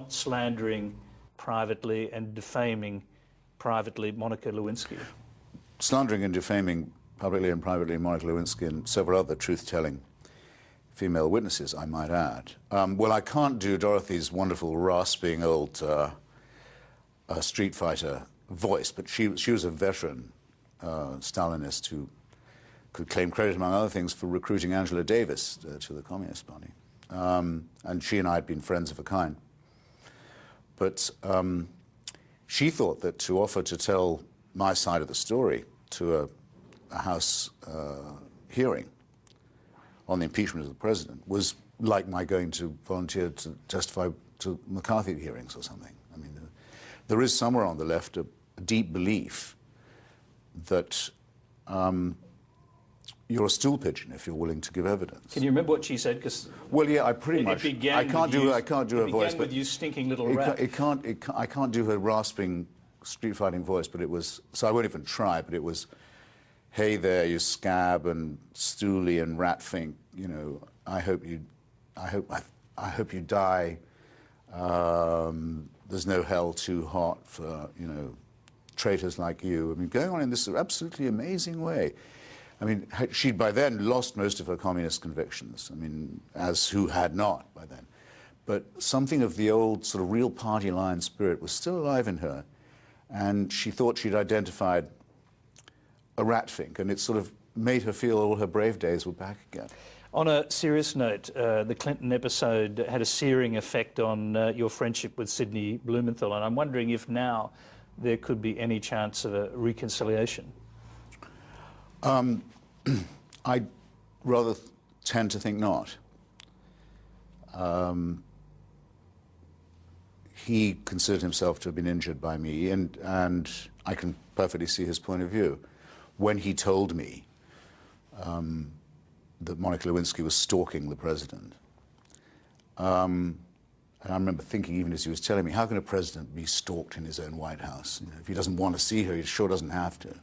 not slandering privately and defaming privately Monica Lewinsky? Slandering and defaming publicly and privately Monica Lewinsky and several other truth-telling female witnesses, I might add. Well, I can't do Dorothy's wonderful, rasping old street fighter voice, but she was a veteran Stalinist who could claim credit, among other things, for recruiting Angela Davis to the Communist Party. And she and I had been friends of a kind. But she thought that to offer to tell my side of the story to a House hearing on the impeachment of the president was like my going to volunteer to testify to McCarthy hearings or something. I mean, there is somewhere on the left a deep belief that you're a stool pigeon if you're willing to give evidence. Can you remember what she said? Because well, yeah, I pretty much. I can't do her voice. It began with you stinking little rat. I can't do her rasping street fighting voice, but it was. So I won't even try. But it was, "Hey there, you scab and stoolie and ratfink. You know, I hope you die. There's no hell too hot for traitors like you." I mean, going on in this absolutely amazing way. I mean, she'd by then lost most of her communist convictions. I mean, as who had not by then. But something of the old sort of real party line spirit was still alive in her, and she thought she'd identified a ratfink, and it sort of made her feel all her brave days were back again. On a serious note, the Clinton episode had a searing effect on your friendship with Sidney Blumenthal, and I'm wondering if now there could be any chance of a reconciliation. I rather tend to think not. He considered himself to have been injured by me, and I can perfectly see his point of view. When he told me that Monica Lewinsky was stalking the president, and I remember thinking, even as he was telling me, how can a president be stalked in his own White House? You know, if he doesn't want to see her, he sure doesn't have to.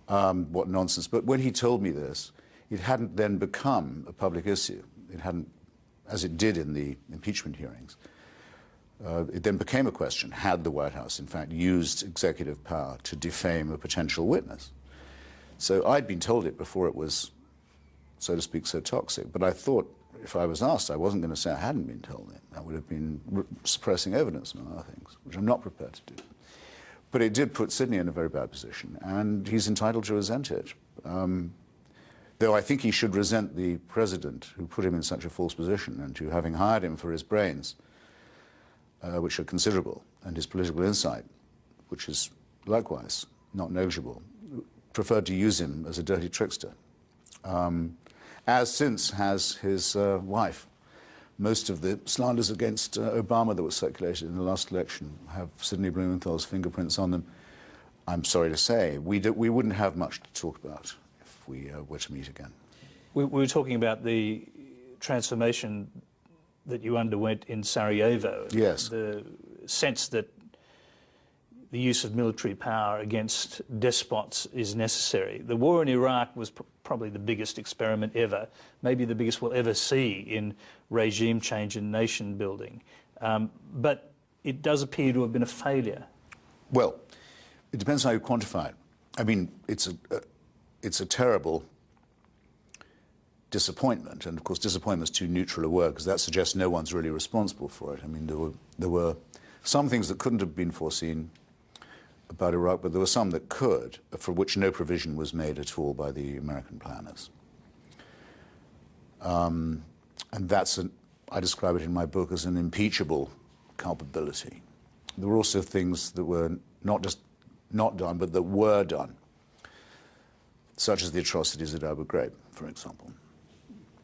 What nonsense. But when he told me this, it hadn't then become a public issue. It hadn't, as it did in the impeachment hearings. It then became a question, had the White House, in fact, used executive power to defame a potential witness? So I'd been told it before it was, so to speak, so toxic. But I thought, if I was asked, I wasn't going to say I hadn't been told it. That would have been suppressing evidence, among other things, which I'm not prepared to do. But it did put Sidney in a very bad position, and he's entitled to resent it. Though I think he should resent the president who put him in such a false position, and who, having hired him for his brains, which are considerable, and his political insight, which is likewise not negligible, preferred to use him as a dirty trickster, as since has his wife. Most of the slanders against Obama that were circulated in the last election have Sidney Blumenthal's fingerprints on them. I'm sorry to say, we wouldn't have much to talk about if we were to meet again. We were talking about the transformation that you underwent in Sarajevo. Yes. The sense that the use of military power against despots is necessary. The war in Iraq was probably the biggest experiment ever, maybe the biggest we'll ever see in regime change and nation building. But it does appear to have been a failure. Well, it depends how you quantify it. I mean, it's a terrible disappointment, and of course disappointment's too neutral a word, because that suggests no one's really responsible for it. I mean, there were some things that couldn't have been foreseen about Iraq, but there were some that could, for which no provision was made at all by the American planners. And that's, I describe it in my book as an impeachable culpability. There were also things that were not just not done, but that were done, such as the atrocities at Abu Ghraib, for example,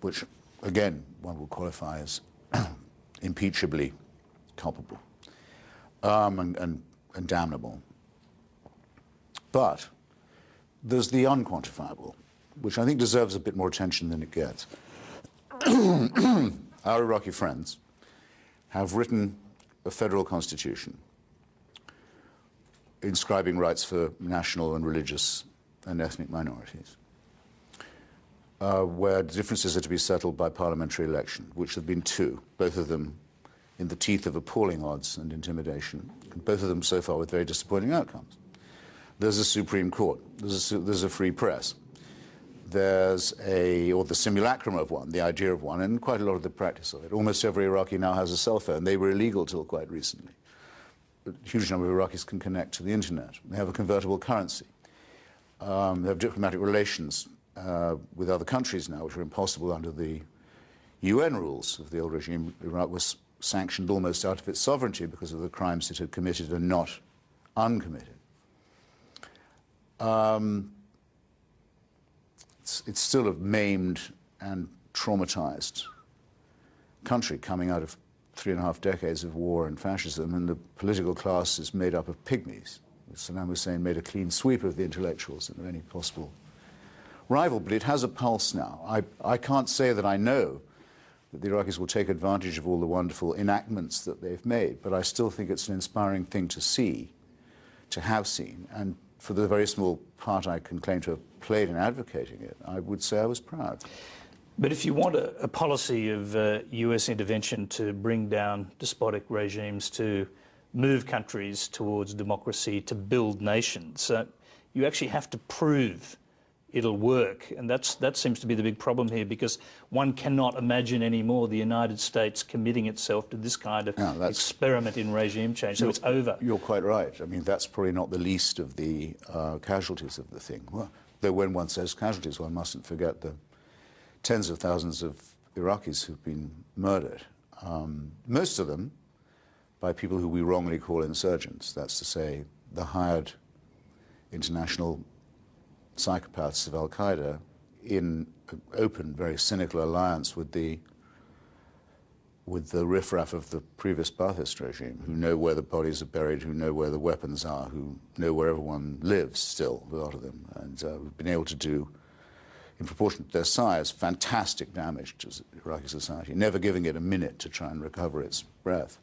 which, again, one would qualify as impeachably culpable and damnable. But there's the unquantifiable, which I think deserves a bit more attention than it gets. Our Iraqi friends have written a federal constitution inscribing rights for national and religious and ethnic minorities, where differences are to be settled by parliamentary election, which have been two, both of them in the teeth of appalling odds and intimidation, both of them so far with very disappointing outcomes. There's a Supreme Court, there's a free press, there's or the simulacrum of one, the idea of one, and quite a lot of the practice of it. Almost every Iraqi now has a cell phone. They were illegal till quite recently. A huge number of Iraqis can connect to the internet. They have a convertible currency. They have diplomatic relations with other countries now, which are impossible under the UN rules of the old regime. Iraq was sanctioned almost out of its sovereignty because of the crimes it had committed and not uncommitted. It's still a maimed and traumatized country coming out of 3.5 decades of war and fascism, and the political class is made up of pygmies. Saddam Hussein made a clean sweep of the intellectuals and of any possible rival, but it has a pulse now. I can't say that I know that the Iraqis will take advantage of all the wonderful enactments that they've made, but I still think it's an inspiring thing to see, to have seen, and for the very small part I can claim to have played in advocating it, I would say I was proud. But if you want a policy of US intervention to bring down despotic regimes, to move countries towards democracy, to build nations, you actually have to prove it'll work. And that seems to be the big problem here, because one cannot imagine anymore the United States committing itself to this kind of experiment in regime change. So it's over. You're quite right. I mean, that's probably not the least of the casualties of the thing. Well, though when one says casualties, one mustn't forget the tens of thousands of Iraqis who've been murdered. Most of them by people who we wrongly call insurgents. That's to say, the hired international psychopaths of al-Qaeda in an open, very cynical alliance with the riffraff of the previous Ba'athist regime, who know where the bodies are buried, who know where the weapons are, who know where everyone lives still, a lot of them, and we've been able to do, in proportion to their size, fantastic damage to Iraqi society, never giving it a minute to try and recover its breath.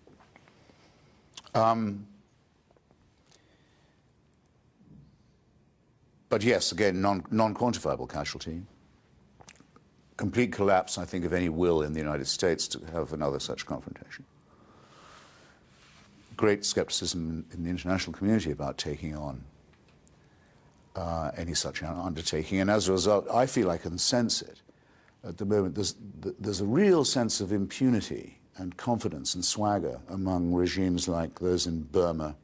But yes, again, non-quantifiable casualty. Complete collapse, I think, of any will in the United States to have another such confrontation. Great skepticism in the international community about taking on any such undertaking. And as a result, I feel I can sense it. At the moment, there's a real sense of impunity and confidence and swagger among regimes like those in Burma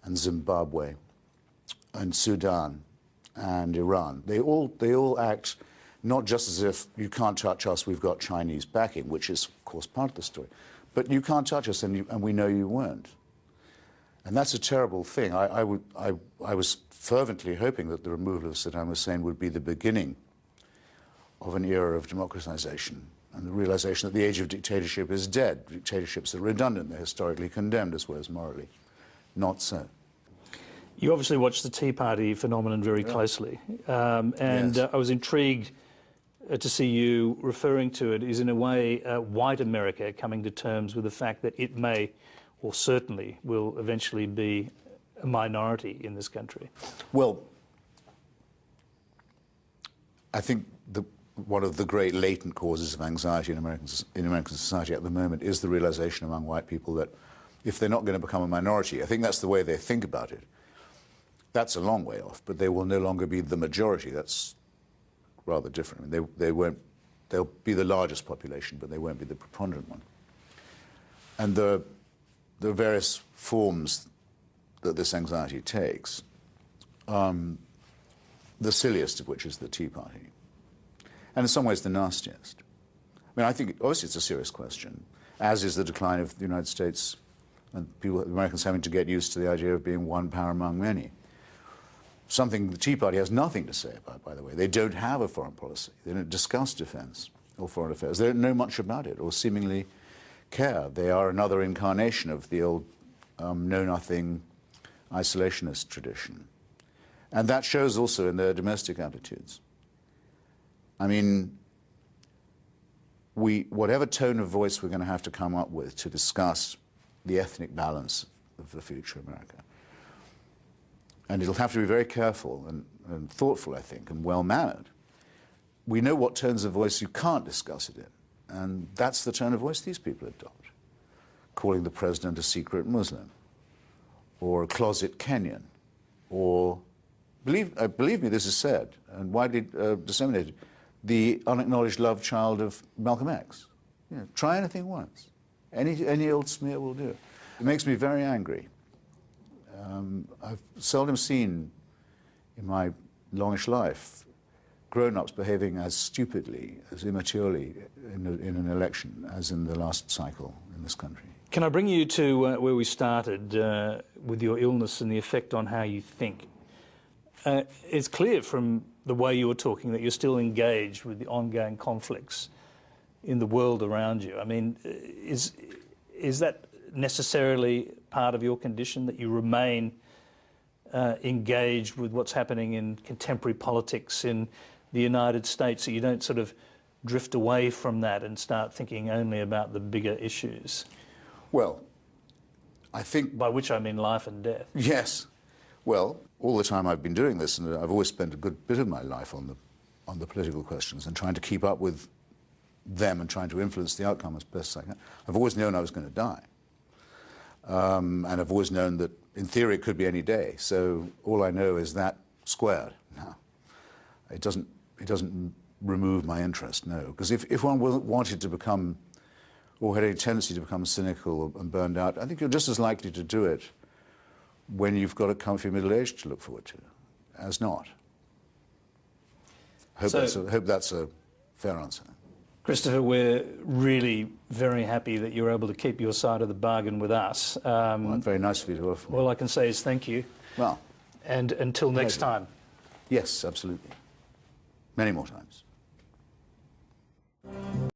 and Zimbabwe and Sudan and Iran. They all act not just as if you can't touch us, we've got Chinese backing, which is, of course, part of the story, but you can't touch us, and we know you won't. And that's a terrible thing. I was fervently hoping that the removal of Saddam Hussein would be the beginning of an era of democratization and the realization that the age of dictatorship is dead. Dictatorships are redundant. They're historically condemned as well as morally. Not so. You obviously watched the Tea Party phenomenon very closely. Yes. I was intrigued to see you referring to it as, in a way, white America coming to terms with the fact that it may, or certainly will eventually be, a minority in this country. Well, I think one of the great latent causes of anxiety in American society at the moment is the realization among white people that if they're not going to become a minority, I think that's the way they think about it. That's a long way off, but they will no longer be the majority. That's rather different. I mean, they'll be the largest population, but they won't be the preponderant one. And the various forms that this anxiety takes, the silliest of which is the Tea Party, and in some ways the nastiest. I mean, I think obviously it's a serious question, as is the decline of the United States and Americans having to get used to the idea of being one power among many. Something the Tea Party has nothing to say about, by the way. They don't have a foreign policy. They don't discuss defense or foreign affairs. They don't know much about it or seemingly care. They are another incarnation of the old know-nothing isolationist tradition. And that shows also in their domestic attitudes. I mean, whatever tone of voice we're going to have to come up with to discuss the ethnic balance of the future of America, and it'll have to be very careful and thoughtful, I think, and well-mannered. We know what tones of voice you can't discuss it in, and that's the tone of voice these people adopt. calling the president a secret Muslim, or a closet Kenyan, or, believe me, this is said, and widely disseminated, the unacknowledged love child of Malcolm X. You know, try anything once. Any old smear will do. It makes me very angry. I've seldom seen in my longish life grown-ups behaving as stupidly, as immaturely in an election as in the last cycle in this country. Can I bring you to where we started with your illness and the effect on how you think? It's clear from the way you were talking that you're still engaged with the ongoing conflicts in the world around you. I mean, is that necessarily part of your condition, that you remain engaged with what's happening in contemporary politics in the United States, that you don't sort of drift away from that and start thinking only about the bigger issues? Well, I think... By which I mean life and death. Yes. Well, all the time I've been doing this, and I've always spent a good bit of my life on the political questions and trying to keep up with them and trying to influence the outcome as best I can. I've always known I was going to die. And I've always known that, in theory, it could be any day. So all I know is that squared now. It doesn't remove my interest, no. Because if one wanted to become, or had a tendency to become cynical and burned out, I think you're just as likely to do it when you've got a comfy middle age to look forward to, as not. Hope that's a fair answer. Christopher, we're really very happy that you're able to keep your side of the bargain with us. Well, very nice of you to offer. All I can say is thank you. Well, and until next time. Yes, absolutely. Many more times.